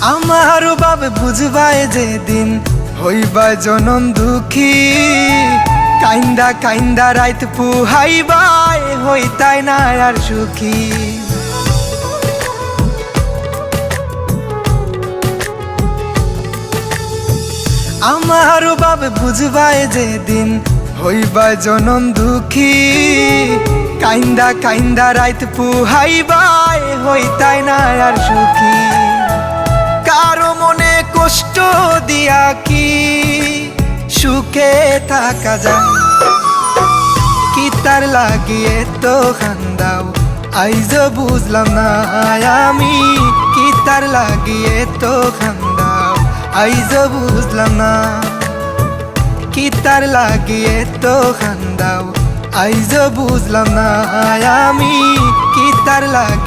আমার বাবে বুঝবাই যেদিন হইবা জনম দুঃখী কাইন্দা কাইন্দা রাইত পুহাইবাই হইতাই না আর সুখী আমার বাবে বুঝবাই যেদিন হইবা জনম দুঃখী কাইন্দা কাইন্দা রাইত পুহাইবাই হইতাই না আর সুখী কারো মনে কষ্ট দিয়া কি সুখে থাকা যায় কি তার লাগিয়ে তো খান্দাও আইজ বুঝলাম না আমি কি তার লাগিয়ে তো খান্দাও আইজ বুঝলাম না কি তার লাগিয়ে তো খান্দাও আইজ বুঝলাম না আমি কি তার লাগিয়ে